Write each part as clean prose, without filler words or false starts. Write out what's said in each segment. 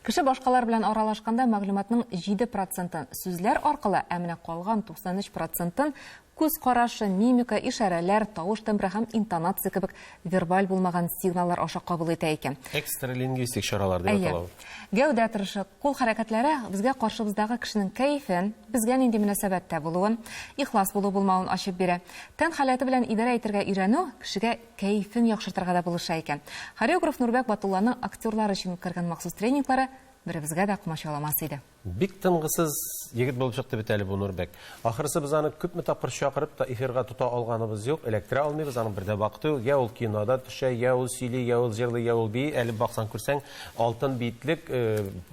Кеше башкалар белән аралашканда мәгълүматның 7% сүзләр аркылы, ә менә калган 93% күз карашы, мимика, ишарәләр, тавыш тембры һәм интонация кебек вербаль булмаган сигналлар аша кабул итә икән. Экстралингвистик чаралар дип атала. Гәүдә тырышы, кул хәрәкәтләре безгә каршыбыздагы кешенең кәефен, безгә нинди мөнәсәбәттә булуын, ихлас булу-булмавын ачып бирә. Тән халәте белән идарә итәргә өйрәнү кешегә кәефен яхшыртырга да булыша икән. Хореограф Нурбәк Батулланың актерлар өчен үткәргән махсус тренинглары беребезгә дә комачауламас иде. Бик тынгысыз егет булып чыкты бит әле бу Нурбәк. Ахырсы без аны күпме тапкыр чакырып та эфирга тута алганыбыз юк, электра алмыйбыз, аның бердә вакыты юк. Я ул кинода төшә, я ул сөйли, я ул җырлый, я ул бии. Әле баксаң күрсәң, алтын битлек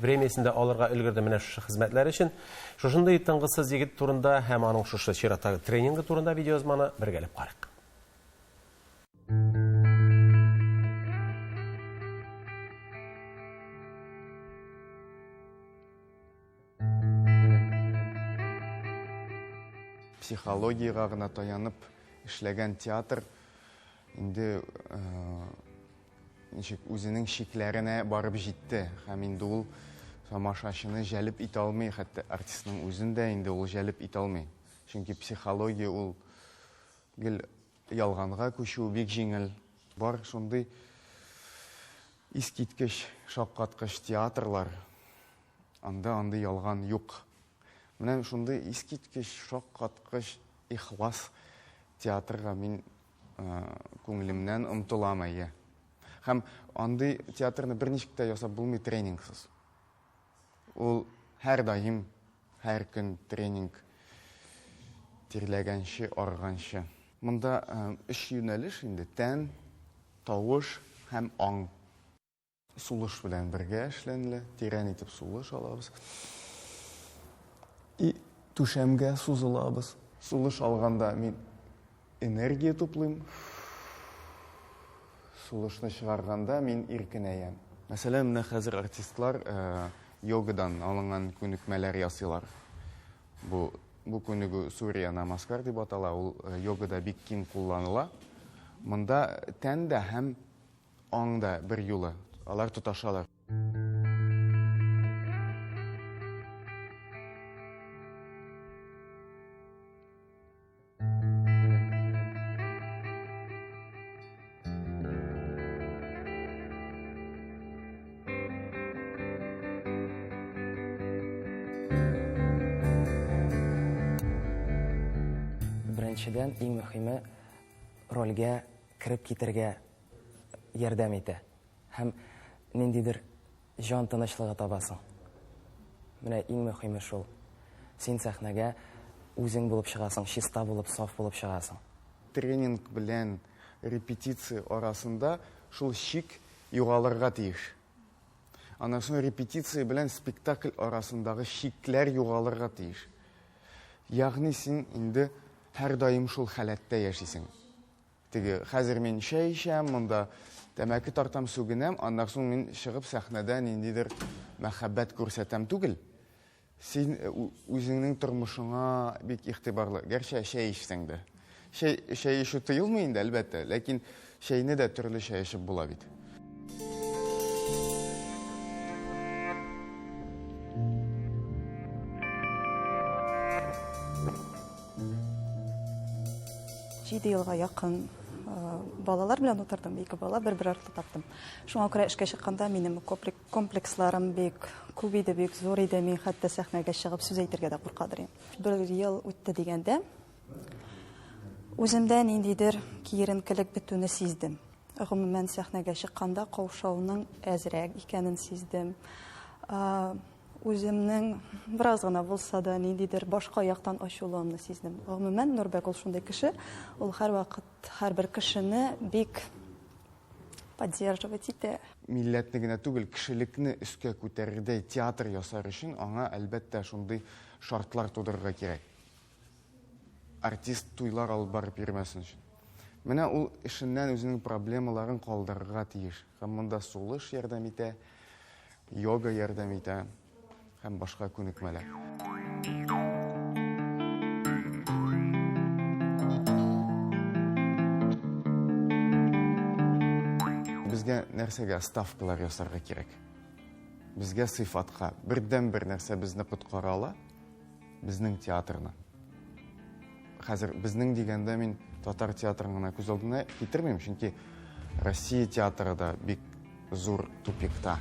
премиясендә алырга өлгерде менә шушы хезмәтләр өчен. Шушындый тынгысыз егет турында һәм аның шушы чираттагы тренинги турында видеоязманы бергәләп карыйк. Психологияга гына таянып эшләгән театр инде үзенең шикләренә барып җитте. Һәм инде ул тамашачыны җәлеп итә алмый, хәтта артистның үзен дә инде ул җәлеп итә алмый. Чөнки психология ул ялганга күчү бик җиңел. Бар шундый искиткеч, шаккаткыч театрлар. Анда ялган юк. Менә шундый искиткеч, шаккаткыч, ихлас театрга мин күңелемнән омтылам әйе. Һәм андый театрны берничек тә ясап булмый тренингсыз. Ул һәр даим, һәр көн тренинг тирләгәнче, арганчы. Монда 3 юнәлеш инде: тән, тавыш һәм аң. Сулыш белән бергә эшләнелә, тирән итеп сулыш алабыз. И түшәмгә сузылабыз. Сулыш алганда мин энергия туплыйм. Сулышны чыгарганда мин иркенәям. Мәсәлән, менә хәзер артистлар йогадан алынган күнекмәләр ясыйлар. Бу күнегү Сурья намаскар дип атала, ул йогада бик киң кулланыла. Монда тән дә һәм аң да бер юлы. Алар тоташалар. Беренчедән, иң мөһиме рольгә кирип китәргә ярдәм итә. Һәм ниндидер җан тынычлыгы табасың. Менә иң мөһиме шул. Син сәхнәгә үзең булып чыгасың, чиста булып, саф булып чыгасың. Тренинг белән репетиция арасында шул шик югалырга тиеш. Аннан соң репетиция белән спектакль арасындагы шикләр югалырга тиеш. Ягъни син инде һәр даим шул халәттә яшисең. Теге хәзер мин чәй эчәм, монда тәмәке тартам, сүгенәм, аннан соң мин чыгып сәхнәдә ниндидер мәхәббәт күрсәтәм түгел. Син үзеңнең тормышыңа бик игътибарлы. Гәрчә чәй эчсәң дә. Чәй эчү тыелмый инде, әлбәттә, ләкин чәйне дә төрлечә эчеп була бит. Елга якын балалар белән утырдым, ике бала, бер-бер артлы таптым. Шуңа күрә эшкә чыкканда минем комплексларым бик күп иде, бик зур иде. Мин хәтта сәхнәгә чыгып сүз әйтергә дә куркадыр. Бер ел үтте дигәндә, үземдә ниндидер киеренкелек бетүне сиздем. Гомумән сәхнәгә чыкканда каушауның әзрәк икәнен сиздем. Үземнең бераз гына булса да ниндидер башка яктан ачулануны сиздем. Гомумән Нурбәк ул шундый кеше, ул һәрвакыт һәрбер кешене бик поддерживать итә. Милләтне генә түгел, кешелекне өскә күтәрүдә театр ясар өчен аңа әлбәттә шундый шартлар тудырырга кирәк. Артист туйлар алып барып йөрмәсен өчен. Менә ул эшеннән үзенең проблемаларын калдырырга тиеш. Һәм монда сулыш ярдәм итә, йога ярдәм итә. Һәм башка күнекмәләр. Безгә нәрсәгә ставкалар ясарга кирәк? безгә сыйфатка бердән-бер нәрсә безне коткара ала, безнең театрны. Хәзер безнең дигәндә мин татар театрын гына күз алдына китермим, чөнки Россия театры да бик зур тупикта.